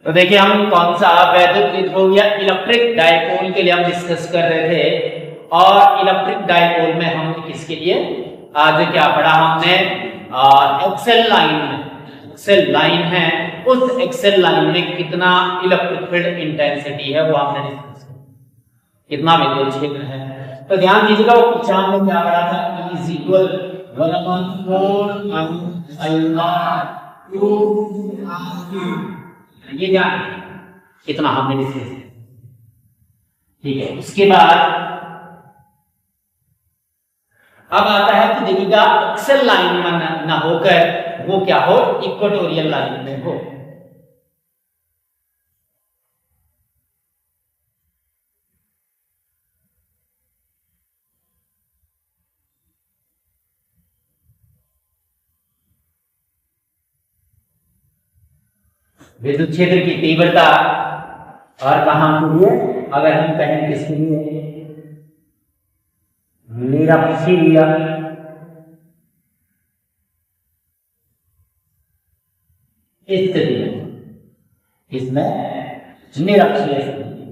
तो देखिए हम कौन सा वैद्युत द्विध्रुव या इलेक्ट्रिक डायपोल के लिए हम डिस्कस कर रहे थे। और इलेक्ट्रिक डायपोल में हमने किसके लिए आज क्या पढ़ा हमने एक्सेल लाइन में, एक्सेल लाइन है, उस एक्सेल लाइन में कितना इलेक्ट्रिक फील्ड इंटेंसिटी है वो हमने डिस्कस किया, कितना विद्युत क्षेत्र है। तो ध्यान दीजिएगा वो पहचान में क्या पढ़ा था, E is equal 1/4 ये ध्यान कितना हमने डिस्कस किया। ठीक है, उसके बाद अब आता है कि देखिएगा एक्सेल लाइन में ना होकर वो क्या हो, इक्वेटोरियल लाइन में हो। विद्युत क्षेत्र की तीव्रता और कहां के लिए, अगर हम कहें किसके लिए, निरक्षीय स्थिति में, इसमें निरक्षीय स्थिति।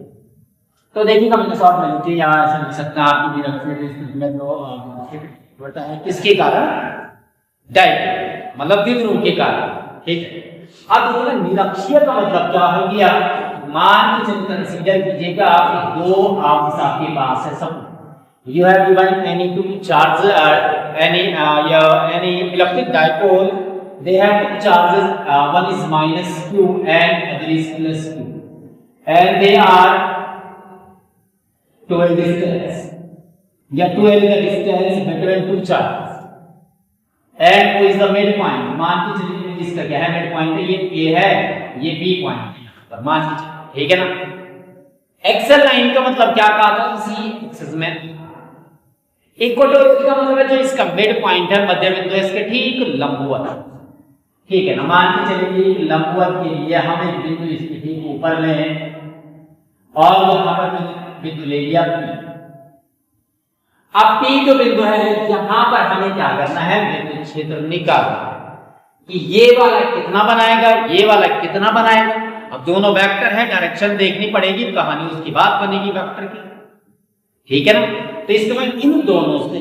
तो देखिएगा मैंने शॉर्ट में लिखी, यहां ऐसा लिख सकते हैं आपकी निरक्षीय स्थिति में तो बढ़ता है किसके कारण, डायपोल मतलब द्विध्रुव के कारण। ठीक है, अब देखिएगा निरक्षीय का मतलब क्या हो गया, मान के चलिए कंसीडर कीजिएगा आप दो आर्म्स आपके पास है, सब you have given any two charges any electric dipole, they have two charges, one is minus q and other is plus q, and they are 12 distance, या 12 the distance between two charges, and who is the mid point, मान के चलिए इसका क्या है mid point है, ये a है, ये b पॉइंट है, मान के चलिए, ठीक है ना। एक्सेल लाइन का मतलब क्या कहा था, इसी एक्सिस में इक्वेटोरियल का मतलब है जो इसका मिड पॉइंट है, मध्य बिंदु इसके ठीक लंबवत, ठीक है ना। मान के चलिए लंबवत के लिए हम एक बिंदु इसके ठीक ऊपर लें और वहां पर बिंदु ले लिया P। अब P जो बिंदु है यहां पर हमें क्या करना है, विद्युत क्षेत्र निकालना है कि ये वाला कितना बनाएगा, ये वाला कितना बनाएगा। अब दोनों वेक्टर है, डायरेक्शन देखनी पड़ेगी, कहानी उसकी बात बनेगी वेक्टर की, ठीक है ना। तो इसके बाद इन दोनों से,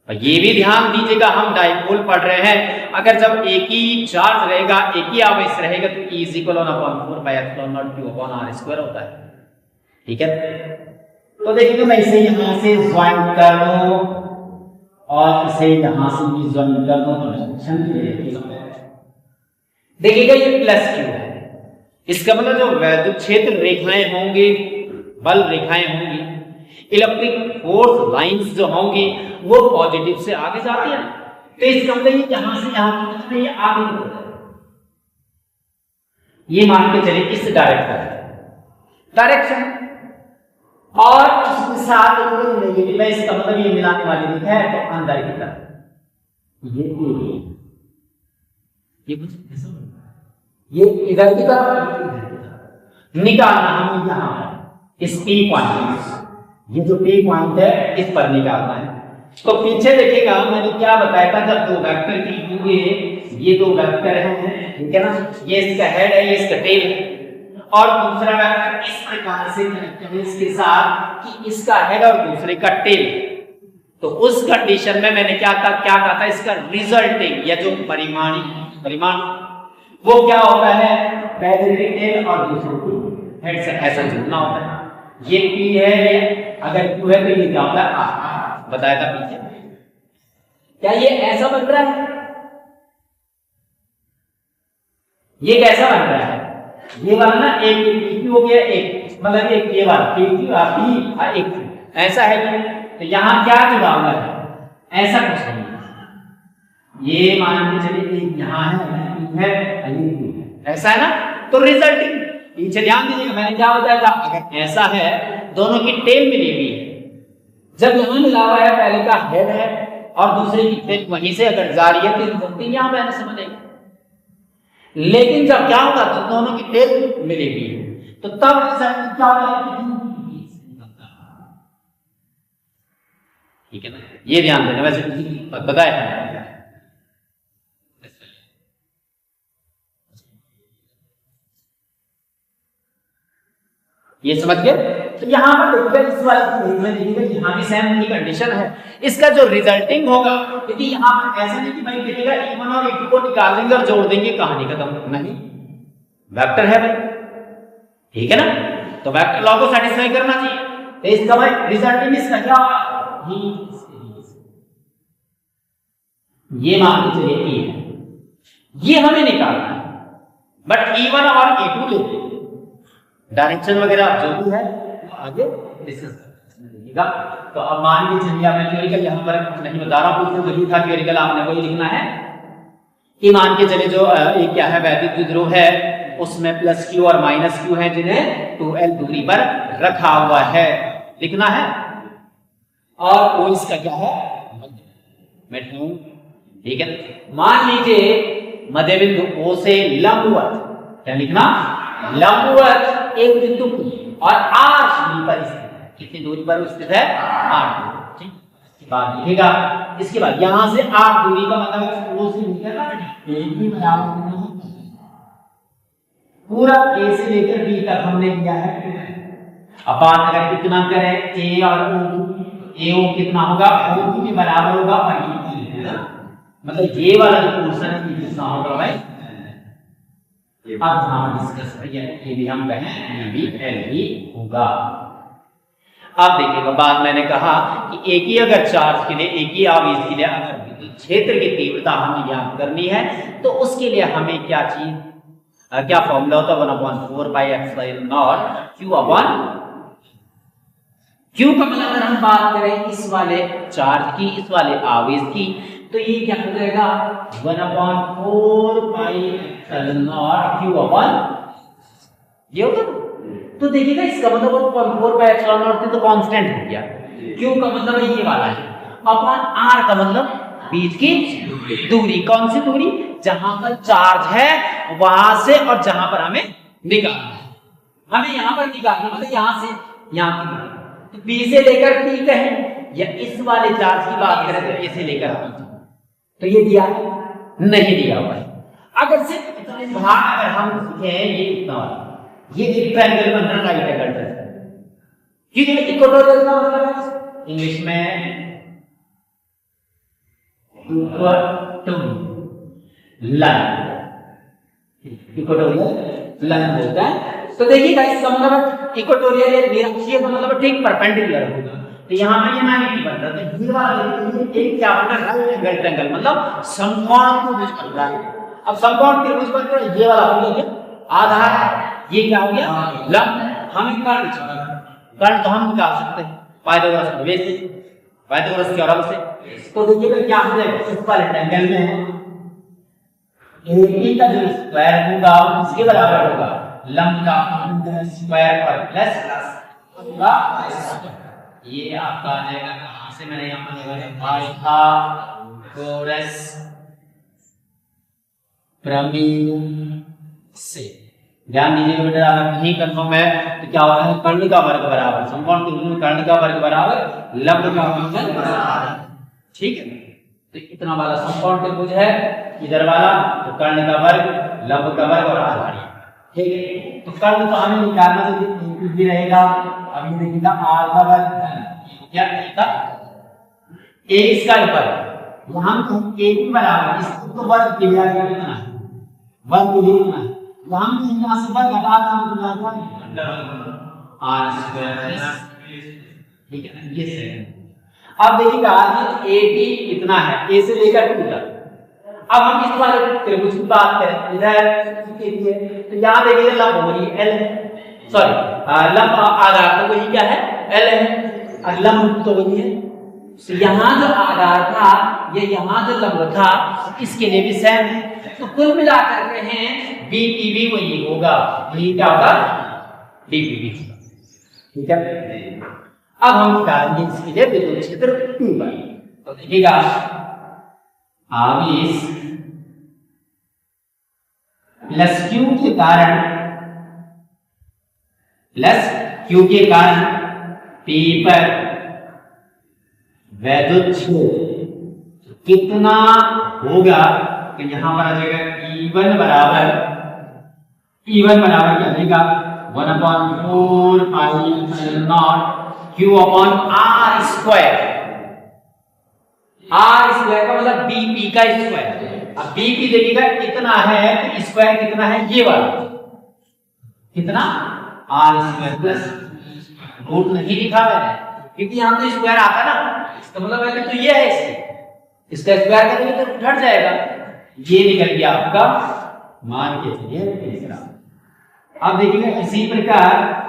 और ये भी ध्यान दीजिएगा हम डायपोल पढ़ रहे हैं, अगर जब एक ही चार्ज रहेगा, एक ही आवेश रहेगा तो E = 1/4πε0q/r² होता है, ठीक है। तो देखिए मैं इसे यहां से ज्वाइन कर लूं और इसे यहां से भी ज्वाइन कर लूं तो देखिएगा ये प्लस q है, इसका मतलब जो वैद्युत क्षेत्र रेखाएं होंगी, बल रेखाएं होंगी, इलेक्ट्रिक फोर्स लाइंस जो होंगी वो पॉजिटिव से आगे जाती है, तो इसका मतलब ये यहां से यहां ये आगे होता है। ये मान के चलिए किस डायरेक्शन और उसके साथ नेगेटिव है, इसका मतलब ये मिलाने वाली दिशा है, तो अंदर की तरफ ये कुछ ऐसा ये इधर की तरफ निकालना हमें यहां इस P पॉइंट, ये जो P पॉइंट है इस पर निकालना है। तो पीछे देखिएगा मैंने क्या बताया था, जब दो वेक्टर की होंगे, ये दो वेक्टर हैं, ठीक है ना, ये इसका हेड है, ये इसका टेल है, और दूसरा वेक्टर इस प्रकार से कनेक्टेड है इसके साथ कि इसका हेड और दूसरे का टेल। तो उस कंडीशन में मैंने क्या कहा था, इसका रिजल्टिंग या जो परिमाण वो क्या होता है, पहले टेल और दूसरे हेड से ऐसा जुड़ना होता है। ये P है, ये अगर Q है तो ये क्या होता है, बताया था पीछे। क्या ये ऐसा बन रहा है, ये कैसा बन रहा है, ये वाला ना एक PQ हो गया, एक मतलब एक ये वाला PQ P एक ऐसा है, तो यहां क्या जुड़ा हुआ है, ऐसा कुछ नहीं है। ये मान के चलिए एक यहां है, है ऐसा है ना, तो रिजल्टिंग पीछे ध्यान दीजिएगा मैंने क्या बताया था, अगर ऐसा है दोनों की टेल मिली हुई है, जब यहां मिला हुआ है पहले का हेड है और दूसरे की टेल वहीं से अगर जा रही है तो रिजल्टिंग यहां पे समझेगा। लेकिन जब क्या होगा तो दोनों की टेल मिली हुई है, तो तब रिजल्टिंग क्या होगा, ठीक है ना, ये ध्यान देना। वैसे बताया ये समझ गए। तो यहाँ पर देखिएगा इस वाले केस में देखिएगा यहाँ भी सेम की कंडीशन है। इसका जो रिजल्टिंग होगा, क्योंकि यहाँ पर ऐसा नहीं कि भाई देखिएगा E1 और E2 को निकाल देंगे और जोड़ देंगे, कहानी खत्म नहीं, वेक्टर है भाई, ठीक है ना। तो वेक्टर लॉ को सेटिस्फाई करना चाहिए। तो इसका भाई रिजल्टिंग इसका क्या होगा, ये मान के चलिए E है, ये हमें निकालना है। बट E1 और E2 ले डायरेक्शन वगैरह जो भी है आगे डिस्कस करेंगे। तो अब मान के चलिए मैं थ्योरिकल यहाँ पर नहीं बता रहा हूँ, वही था थ्योरिकल, आपने वही लिखना है कि मान के चले जो ये क्या है वैद्युत द्विध्रुव है, उसमें प्लस Q और माइनस Q है, जिन्हें 2L दूरी पर रखा हुआ है, लिखना है। और वो इसका क्या है, ठीक है। मान लीजिए मध्य बिंदु O से लंबवत, क्या लिखना, लंबवत एक बिंदु और R दूरी पर स्थित है। कितनी दूरी पर स्थित है, R दूरी, ठीक। बात लिखेगा। इसके बाद यहां से R दूरी का मतलब O से निकलना एक ही बराबर पूरा A से लेकर B तक हमने लिया है। अब बात अगर इतना करें A और O, AO कितना होगा, OB भी बराबर होगा और ये मतलब ये वाला जो पोर्शन है कितना होगा भाई, अब हम डिस्कस करेंगे, ये भी हम कहें ये भी L ही होगा। अब देखिएगा बात मैंने कहा कि एक ही अगर चार्ज के लिए, एक ही आवेश के लिए अगर विद्युत क्षेत्र की तीव्रता हमें ज्ञात करनी है तो उसके लिए हमें क्या चीज, क्या फॉर्मूला होता है, 1/4 पाई epsilon naught Q upon Q का मतलब अगर हम बात करें इस वाले चार्ज की, इस वाले आवेश की, तो ये क्या हो जाएगा 1/4 पाई एप्सिलॉन नॉट Q अपॉन, ये होगा। तो देखिएगा इसका मतलब 1/4 पाई एप्सिलॉन नॉट तो कांस्टेंट हो गया, Q का मतलब ये वाला है, अपॉन R का मतलब बीच की दूरी। कौन सी दूरी, जहां पर चार्ज है वहां से और जहां पर हमें निकालना है, हमें यहां पर निकालना मतलब यहां से यहां की दूरी। तो B से लेकर P कहें या इस वाले चार्ज की बात करें तो A से लेकर P, तो ये दिया है, नहीं दिया हुआ है। अगर सिर्फ इतने भाग अगर हम लिखें ये इतना वाला, ये एक ट्रायंगल बन रहा है, राइट एंगल ट्रायंगल, क्योंकि इक्वेटोरियल का मतलब है इंग्लिश में इक्वेटोरियल लाइन होता है। तो देखिएगा इसका मतलब इक्वेटोरियल निरक्षीय का मतलब ठीक परपेंडिकुलर होगा। तो यहाँ पर ये 90 बन रहा है, तो ये वाला एक क्या बन रहा है, राइट एंगल ट्रायंगल मतलब समकोण त्रिभुज बन रहा है। अब समकोण त्रिभुज बन रहा है, ये वाला हो गया आधार, ये क्या हो गया लंब। हमें कर्ण तो हम निकाल सकते हैं पाइथागोरस प्रमेय से, पाइथागोरस थ्योरम से। तो देखिएगा क्या हो जाएगा, इस वाले ट्रायंगल में AB का जो स्क्वायर होगा इसके बराबर होगा लंब का स्क्वायर और प्लस होगा, ये आपका आ जाएगा कहां से, मैंने यहां पर लिखा है पाइथागोरस प्रमेय से। ध्यान दीजिएगा बेटा, अगर नहीं कंफर्म है तो क्या होता है, कर्ण का वर्ग बराबर समकोण त्रिभुज में कर्ण का वर्ग बराबर लंब का वर्ग बराबर, ठीक है। तो इतना वाला समकोण त्रिभुज है, इधर वाला तो कर्ण का वर्ग, लंब का वर्ग और आधार, ठीक है। तो कर्ण तो हमें निकालना तो कुछ भी रहेगा। अब ये देखिएगा r का वर्ग क्या रहेगा, a स्क्वायर पर वहां तो a भी बराबर, इसको तो वर्ग के लिए कितना है, वर्ग के लिए कितना है, वहां तो यहां से वर्ग हटा देना r स्क्वायर, ठीक है। ये सही। अब देखिएगा ये AB कितना है, A से लेकर Q तक। अब हम इस वाले त्रिभुज की बात करें इधर के लिए, तो यहाँ देखिए लंब वही L है, सॉरी लंब आधार तो वही क्या है L है, और लंब तो वही है। तो यहाँ जो आधार था ये यहाँ जो लंब था इसके लिए भी सेम है। तो कुल मिलाकर के हैं BPB वही होगा, वही क्या होगा BPB, ठीक है। अब हम निकालेंगे इसके लिए विद्युत क्षेत्र P1। तो देखिएगा आवेश प्लस Q के कारण P पर विद्युत क्षेत्र कितना होगा, तो यहां पर आ जाएगा E1 बराबर क्या देगा 1/4 पाई epsilon naught q upon r square. r square का मतलब bp का स्क्वायर। अब bp देखिएगा कितना है तो स्क्वायर कितना है, ये वाला कितना r स्क्वायर प्लस रूट नहीं लिखा मैंने क्योंकि यहां तो स्क्वायर आता ना, इसका मतलब है कि तो ये है इसका स्क्वायर करेंगे तो रूट हट जाएगा। ये निकल गया आपका, मान के चलिए तीसरा। अब देखिएगा इसी प्रकार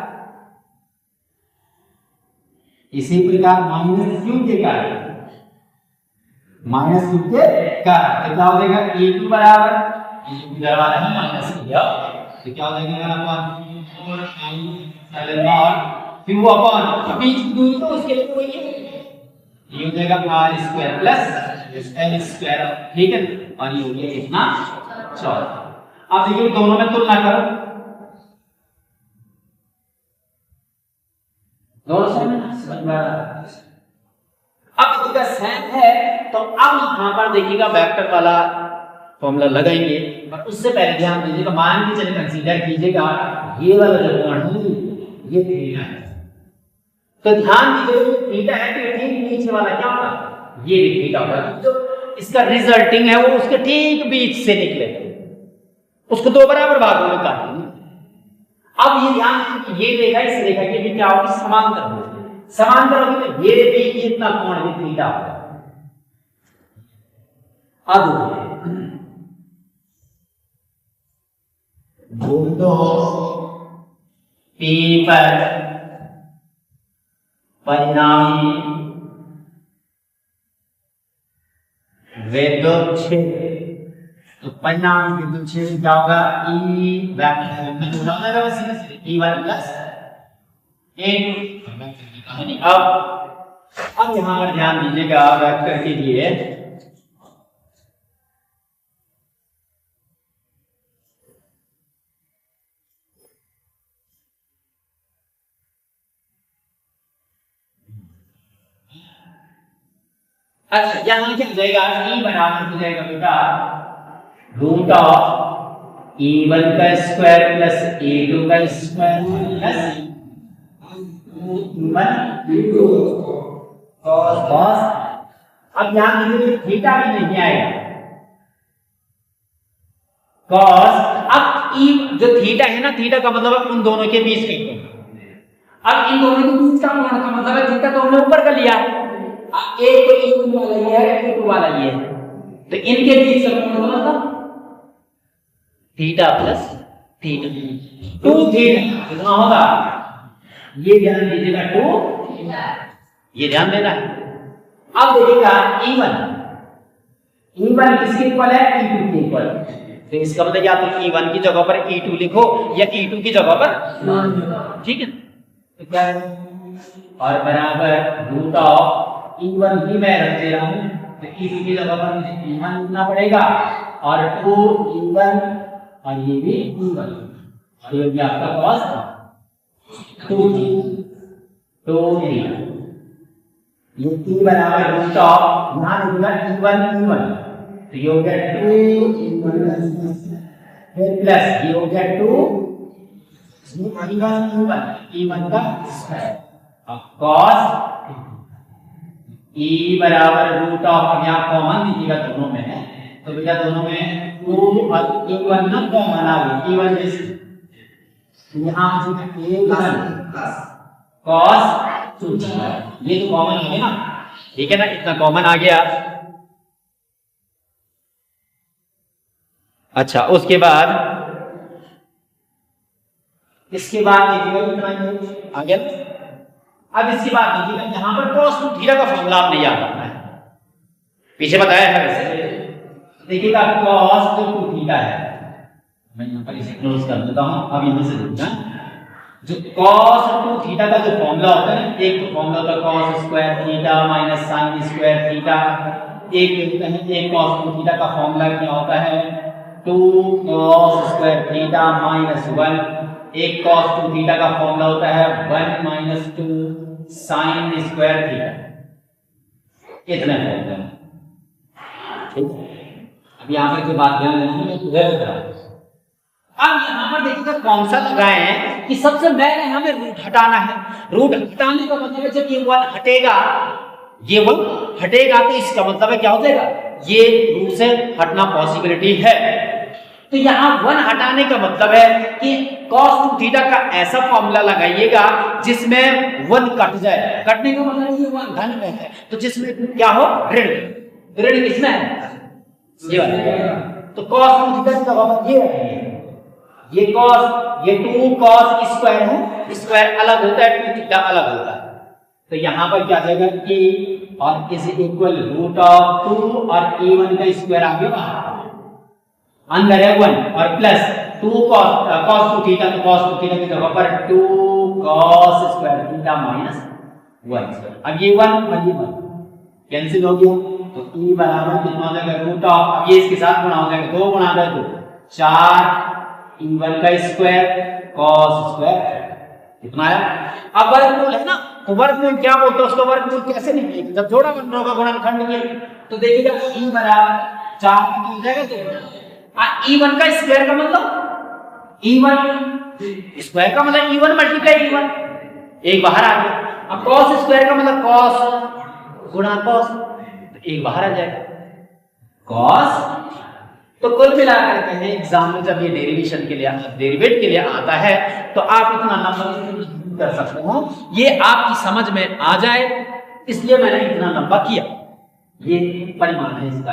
माइनस क्यू के कारण कितना हो जाएगा, a2 बराबर इधर वाला है माइनस किया तो क्या हो जाएगा अपन 4 pi epsilon naught q upon बीच की दूरी तो उसके लिए वही है, ये हो जाएगा r square plus l square, ठीक है। और ये हो गया कितना 14। अब देखिए दोनों में तुलना करो, दोनों सेम है ना, समझ में आ रहा है। अब देखिएगा सेम है तो अब यहां पर देखिएगा वेक्टर वाला फॉर्मूला लगाएंगे, पर उससे पहले ध्यान दीजिएगा, मान के चलिए कंसीडर कीजिएगा ये वाला जो कोण है ये थीटा है, तो ध्यान दीजिए थीटा है तो ठीक नीचे वाला क्या होगा, ये भी थीटा होगा। जो इसका रिजल्टिंग है वो उसके ठीक बीच से निकले, उसको दो बराबर भागों में काटेंगे। अब ये ध्यान दीजिए ये रेखा इस रेखा के भी क्या होगी, समांतर होगी, समांतर होगी तो ये भी इतना कोण भी थीटा होगा। अब P पर परिणामी विद्युत क्षेत्र, तो परिणामी विद्युत क्षेत्र क्या होगा, E vector E1 plus A2। अब यहां पर ध्यान दीजिएगा वेक्टर के लिए अच्छा यहां क्या हो जाएगा, E बराबर हो जाएगा बेटा रूट ऑफ E1 का स्क्वायर प्लस A2 का स्क्वायर प्लस E1 cos। अब यहां दीजिए थीटा भी नहीं आएगा cos। अब E जो थीटा है ना, थीटा का मतलब उन दोनों के बीच का कोण। अब इन दोनों के बीच का कोण का मतलब है थीटा तो हमने ऊपर का लिया, एक तो E1 वाला ये है, E2 वाला ये है, तो इनके बीच का कोण का मतलब थीटा प्लस थीटा 2 थीटा कितना होगा, ये ध्यान दीजिएगा 2, ये ध्यान देना है। अब देखिएगा E1 किसके इक्वल है, E2 के इक्वल, तो इसका मतलब या तो E1 की जगह पर E2 लिखो या E2 की जगह पर, ठीक है। तो क्या है और बराबर रूट ऑफ E1 ही मैं रख दे रहा हूं, तो E2 की जगह पर मुझे E1 लिखना पड़ेगा और 2 E1 और ये भी E1 और ये भी आपका cos 2 थीटा। ये T बराबर रूट ऑफ यहां लिखूंगा E1 तो ये हो गया 2 E1 फिर प्लस ये हो गया 2 E1 का स्क्वायर cos E बराबर रूट ऑफ, यहाँ कॉमन दीजिएगा दोनों में, तो बेटा दोनों में 2 और E1 ना कॉमन आ गई, E1 जैसे यहाँ cos 2 ये तो कॉमन आ गया ना, ठीक है ना, इतना कॉमन आ गया। अच्छा उसके बाद इसके बाद देखिएगा इतना ही आ गया। अब इसके बाद देखिएगा यहां पर cos 2 थीटा का फॉर्मूला आपने याद रखना है, पीछे बताया है वैसे। देखिएगा cos 2 थीटा है, मैं यहां पर इसे क्लोज कर देता हूं। अब यहां से देखना जो cos 2 थीटा का जो फॉर्मूला होता है, एक तो फॉर्मूला होता है cos square theta minus sin square theta, एक होता है एक cos 2 थीटा का फॉर्मूला क्या होता है 2 cos स्क्वायर थीटा माइनस 1, एक cos 2 थीटा का फॉर्मूला होता है 1 माइनस 2 sin स्क्वायर थीटा, इतना फॉर्मूला है, ठीक है। अब यहां पर जो बात ध्यान देना है मैं उधर बता रहा हूं। अब यहां पर देखिएगा कौन सा लगाए हैं कि सबसे पहले हमें रूट हटाना है। रूट हटाने का मतलब है जब ये 1 हटेगा, ये 1 हटेगा तो इसका मतलब है क्या हो जाएगा, ये रूट से हटना पॉसिबिलिटी है। तो यहाँ 1 हटाने का मतलब है कि cos 2 थीटा का ऐसा फॉर्मूला लगाइएगा जिसमें 1 कट जाए। कटने का मतलब ये 1 धन में है तो जिसमें क्या हो, ऋण। ऋण किसमें है, ये वाला। तो cos 2 थीटा का मतलब ये है, ये cos, ये 2 cos स्क्वायर है, स्क्वायर अलग होता है, 2 थीटा अलग होता है। तो यहाँ पर क्या जाएगा कि और इज इक्वल रूट ऑफ 2 और a1 का स्क्वायर आ गया बाहर, अंदर है 1 और प्लस 2 cos 2 थीटा, तो cos 2 थीटा की जगह पर 2 cos square theta minus 1 square. अब ये 1 और ये 1 कैंसिल हो गया, तो e बराबर कितना हो जाएगा, रूट ऑफ, अब ये इसके साथ गुणा हो जाएगा, 2 गुणा कर दो 4 e1 का स्क्वायर cos स्क्वायर कितना आया। अब वर्गमूल है ना, तो वर्गमूल क्या बोलते हैं उसको, वर्गमूल कैसे निकलेगा, जब जोड़ा बन रहा होगा गुणनखंड ये, तो देखिएगा e बराबर 4 हो जाएगा, तो e1 का स्क्वायर का मतलब e1 स्क्वायर का मतलब e1 मल्टीप्लाई e1, एक बाहर आ गया। अब cos स्क्वायर का मतलब cos गुणा cos, तो एक बाहर आ जाएगा cos। तो कुल मिलाकर के हैं एग्जाम में जब ये डेरिवेशन के लिए, डेरिवेट के लिए आता है तो आप इतना नंबर कर सकते हो, ये आपकी समझ में आ जाए, इसलिए मैंने इतना लंबा किया। ये परिमाण है इसका,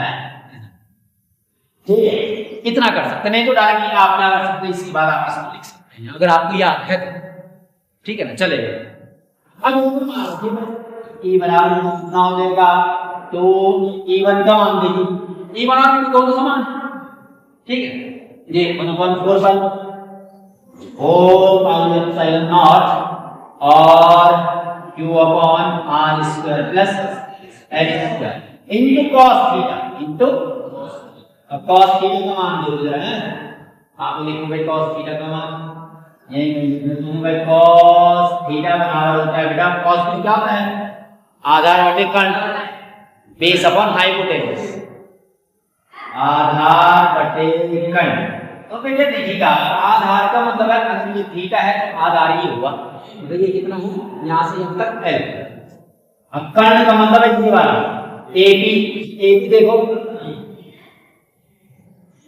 ठीक है, इतना कर सकते, नहीं तो डायरेक्टली आप क्या कर सकते हैं, इसके बाद आप इसको लिख सकते हैं अगर आपको याद है तो, ठीक है ना। चलेगा अब e बराबर कितना हो जाएगा, तो e1 का मान देखिए, e1 और e2 दोनों समान, ठीक है, ये 1/4 पाई 4 पाई एप्सिलॉन नॉट और q upon r square plus l square into cos theta, into अब cos थीटा का मान दे रहे हैं आप, लिखोगे cos थीटा का मान, यही लिखूंगा cos थीटा बराबर होता है बेटा, cos में क्या होता है, आधार बटे कर्ण, बेस अपॉन हाइपोटेनस, आधार बटे कर्ण। तो बेटे देखिएगा आधार का मतलब है, अगर ये थीटा है तो आधार ही हुआ, तो ये कितना है, यहां से यहां तक l। अब कर्ण का मतलब है ये वाला AP देखो,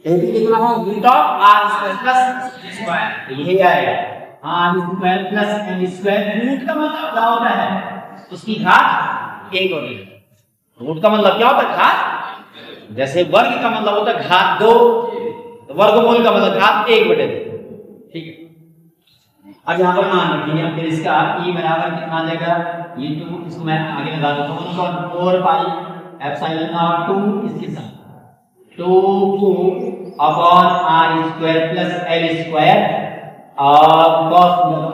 AP कितना हो, root of r square plus square, यही आएगा r square plus n square. Root का मतलब क्या होता है, उसकी घात 1 होती है, रूट का मतलब क्या होता है, घात। जैसे वर्ग का मतलब होता है घात 2, तो वर्गमूल का मतलब घात 1/2, ठीक है। अब यहाँ पर मान रखिए, फिर इसका e बराबर कितना आ जाएगा, ये 2, इसको मैं आगे लगा देता हूँ, 4 पाई एप्सिलॉन नॉट 2 इसके साथ 2 upon r square plus l square और cos थीटा,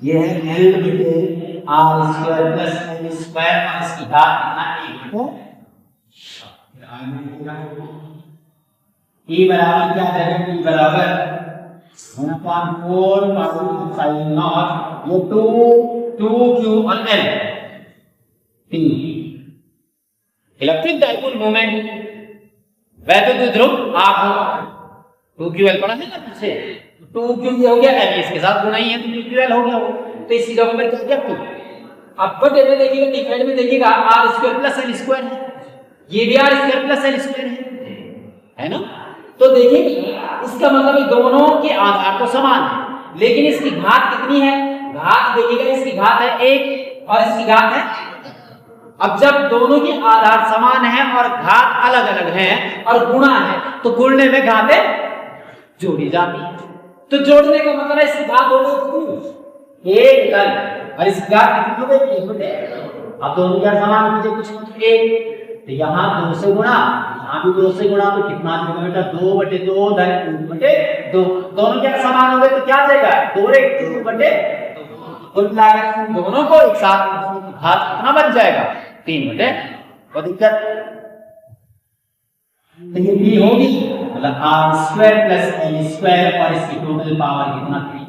ये है l बटे r square plus l square और इसकी घात कितना 1/2। e बराबर क्या जाएगा, e बराबर 1/4 पाई एप्सिलॉन नॉट, ये 2q और l 3 इलेक्ट्रिक डाइपोल मोमेंट, वैद्युत ध्रुव आप 2ql पढ़ा है ना पीछे, 2q ये हो गया, l इसके साथ गुणा ही है तो 2ql हो गया वो, तो इसी जगह पर क्या किया 2। अब बटे में देखिएगा, डिफरेंट में देखिएगा r square plus l square है, ये भी r square plus l square है ना। तो देखिए इसका मतलब है दोनों के आधार तो समान है, लेकिन इसकी घात कितनी है, घात देखिएगा इसकी घात है 1 और इसकी घात है। अब जब दोनों के आधार समान है और घात अलग अलग है और गुणा है, तो गुणने में घातें जोड़ी जाती है, तो जोड़ने का मतलब है इसकी घात हो गई 1 और इसकी घात कितनी हो गई 1। अब दोनों के समान मुझे कुछ मतलब 1, तो यहाँ 2 से गुणा, यहाँ भी 2 से गुणा, तो कितना आ जाएगा बेटा 2/2 धन 2/2, दोनों क्या समान हो गए तो क्या आ जाएगा 2/2, कुल मिलाकर दोनों को एक साथ घात कितना बन जाएगा 3/2। कोई दिक्कत, तो ये b होगी मतलब r square plus l square और इसकी टोटल पावर कितना 3।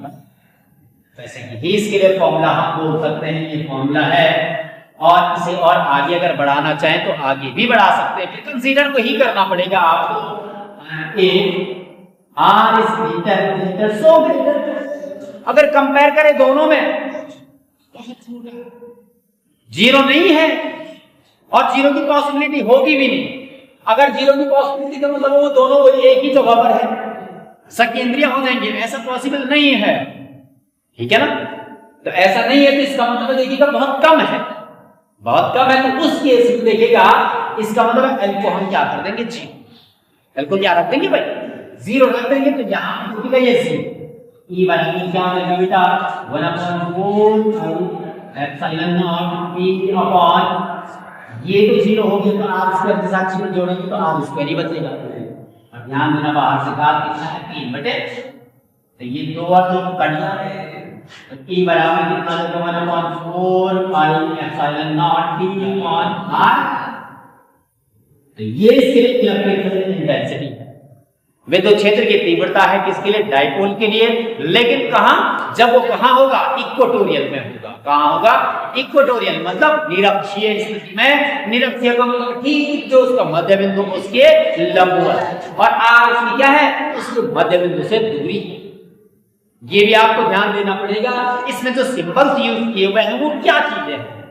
वैसे कि इसके लिए फॉर्मूला हम बोल सकते हैं, ये फॉर्मूला है, और इसे और आगे अगर बढ़ाना चाहें तो आगे भी बढ़ा सकते हैं, फिर कंसीडर को ही करना पड़ेगा आपको। a R is greater, so greater। अगर कंपेयर करें दोनों में, जीरो नहीं है और जीरो की पॉसिबिलिटी होगी भी नहीं। अगर जीरो की पॉसिबिलिटी का मतलब वो दोनों एक ही जगह पर है, सकेंद्रीय हो जाएंगे, ऐसा पॉसिबल नहीं है, ठीक है ना। तो ऐसा नहीं है, तो इसका मतलब देखिएगा बहुत कम है, बहुत कम है। तो उस केस में देखिएगा इसका मतलब एल को हम क्या कर देंगे, जीरो। एल को क्या रख देंगे भाई, जीरो रख देंगे। तो यहाँ देखिएगा ये जीरो, ई बराबर क्या हो जाएगा बेटा, 1/4 एप्सिलॉन नॉट पी अपॉन, ये तो जीरो हो गया, तो आर स्क्वायर के साथ जीरो जोड़ेंगे तो आर स्क्वायर ही बचेगा। और ध्यान देना बाहर से घात कितना है, 3/, तो ये 2 और 2 कट जाए, तो p बराबर कितना होगा, 1/4 पाई epsilon not p upon r। तो ये इसके लिए इलेक्ट्रिकल इंटेंसिटी है, विद्युत क्षेत्र की तीव्रता है, किसके लिए, डाइपोल के लिए। लेकिन कहां, जब वो कहां होगा, इक्वेटोरियल में होगा। कहां होगा, इक्वेटोरियल, मतलब निरक्षीय स्थिति में। निरक्षीय का मतलब ठीक जो उसका मध्य बिंदु उसके लंबवत, और r उसकी क्या है, उसके मध्य बिंदु से दूरी। ये भी आपको ध्यान देना पड़ेगा, इसमें जो सिंबल्स यूज किए हुए हैं वो क्या चीजें हैं।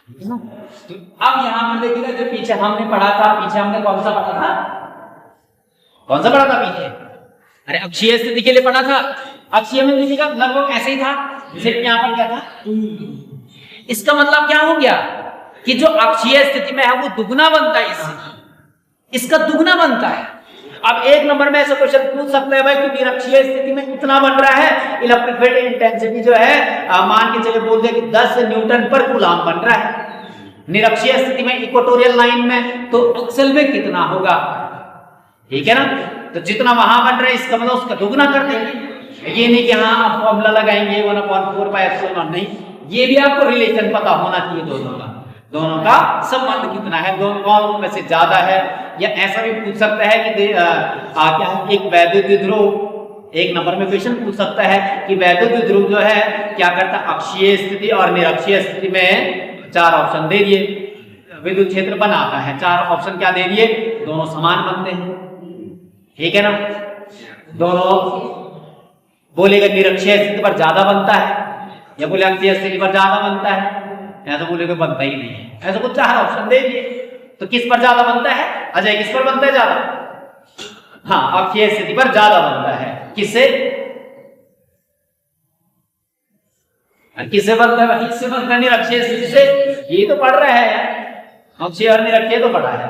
तो अब यहां पर देखिएगा, जो पीछे हमने पढ़ा था, पीछे हमने कौन सा पढ़ा था, कौन सा पढ़ा था पीछे, अरे अक्षीय स्थिति के लिए पढ़ा था। अक्षीय में देखिएगा लगभग ऐसे ही था, जैसे यहाँ पर क्या था। इसका मतलब क्या हो गया कि जो अक्षीय स्थिति में है वो दुगना बनता है, इसका दुगना बनता है। अब एक नंबर में ऐसा क्वेश्चन पूछ सकते हैं भाई कि निरक्षीय स्थिति में कितना बन रहा है, इलेक्ट्रिक फील्ड इंटेंसिटी जो है मान के चलिए बोल दे कि 10 न्यूटन पर कूलम बन रहा है। निरक्षीय स्थिति में इक्वेटोरियल लाइन में तो एक्सल में कितना होगा, ठीक है ना। तो जितना वहां बन रहा है इसका मतलब उसका दुगना कर देंगे। ये नहीं कि हाँ आप फॉर्मूला लगाएंगे 1/4 पाई एप्सिलॉन, नहीं, ये भी आपको रिलेशन पता होना चाहिए दोनों का संबंध कितना है, दोनों कौन में से ज्यादा है। या ऐसा भी पूछ सकता है कि क्या एक वैद्युत ध्रुव, एक नंबर में क्वेश्चन पूछ सकता है कि वैद्युत ध्रुव जो है क्या करता है, अक्षीय स्थिति और निरक्षीय स्थिति में 4 ऑप्शन दे दिए, विद्युत क्षेत्र बनाता है। 4 ऑप्शन क्या दे दिए, दोनों समान बनते हैं, ठीक है ना। दोनों बोलेगा निरक्षीय स्थिति पर ज्यादा बनता है, या बोले अक्षीय स्थिति पर ज्यादा बनता है, ऐसा बोलेगा बनता ही नहीं है। ऐसा कुछ 4 ऑप्शन दे दिए, तो किस पर ज्यादा बनता है, अजय किस पर बनता है ज्यादा, हाँ अक्षीय स्थिति पर ज्यादा बनता है। किससे, किससे बनता है, इससे बनता है निरक्षीय स्थिति से। ये तो पढ़ रहा है, अक्षीय और निरक्षीय तो पढ़ा है,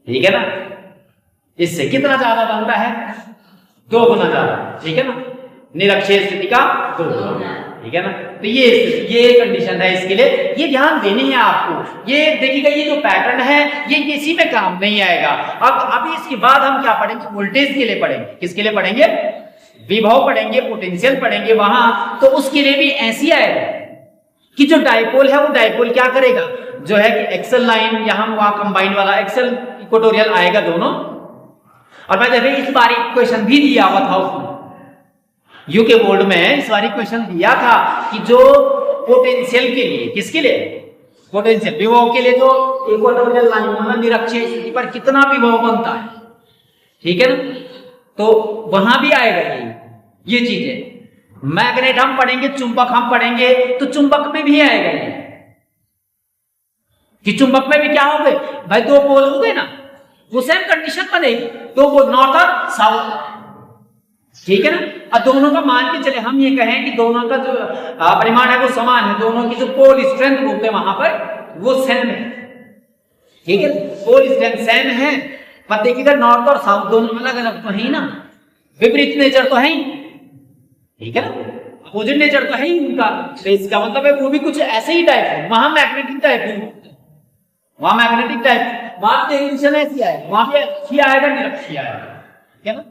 ठीक है ना। इससे कितना ज्यादा बनता है, 2 गुना ज्यादा, ठीक है ना, निरक्षीय स्थिति का 2 गुना, ठीक है ना। तो ये कंडीशन है इसके लिए, ये ध्यान देनी है आपको। ये देखिएगा ये जो पैटर्न है ये किसी में काम नहीं आएगा। अब अभी इसके बाद हम क्या पढ़ेंगे, वोल्टेज के लिए पढ़ेंगे। किसके लिए पढ़ेंगे, विभव पढ़ेंगे, पोटेंशियल पढ़ेंगे वहां। तो उसके लिए भी ऐसी आएगा कि जो डाइपोल है वो डाइपोल क्या करेगा, जो है कि एक्सल लाइन, यहां वहां कंबाइंड वाला एक्सल इक्वेटोरियल आएगा दोनों। और भाई देखिए इस बार क्वेश्चन भी दिया हुआ था उसमें, यूके बोर्ड में इस बार क्वेश्चन दिया था कि जो पोटेंशियल के लिए, किसके लिए, पोटेंशियल विभव के लिए, जो इक्वेटोरियल लाइन मतलब निरक्षीय स्थिति पर कितना विभव बनता है, ठीक है ना। तो वहां भी आएगा ये चीजें। मैग्नेट हम पढ़ेंगे, चुंबक हम पढ़ेंगे, तो चुंबक में भी आएगा ये कि चुंबक में भी क्या हो गए भाई, 2 पोल हो गए ना, वो सेम कंडीशन बनेगी, 2 पोल नॉर्थ और साउथ, ठीक है ना। और दोनों का मान के चले हम ये कहें कि दोनों का जो परिमाण है वो समान है, दोनों की जो पोल स्ट्रेंथ बोलते हैं वहां पर वो सेम है, ठीक है, पोल स्ट्रेंथ सेम है। पर देखिएगा नॉर्थ और साउथ दोनों अलग अलग तो है ही ना, विपरीत नेचर तो है ही, ठीक है ना, अपोजिट नेचर तो है ही उनका। तो इसका मतलब है वो भी कुछ ऐसे ही टाइप है, वहां मैग्नेटिक टाइप है, वहां मैग्नेटिक टाइप, वहां ऐसी आएगा, वहां भी अच्छी आएगा, निरक्षीय आएगा, ठीक है ना।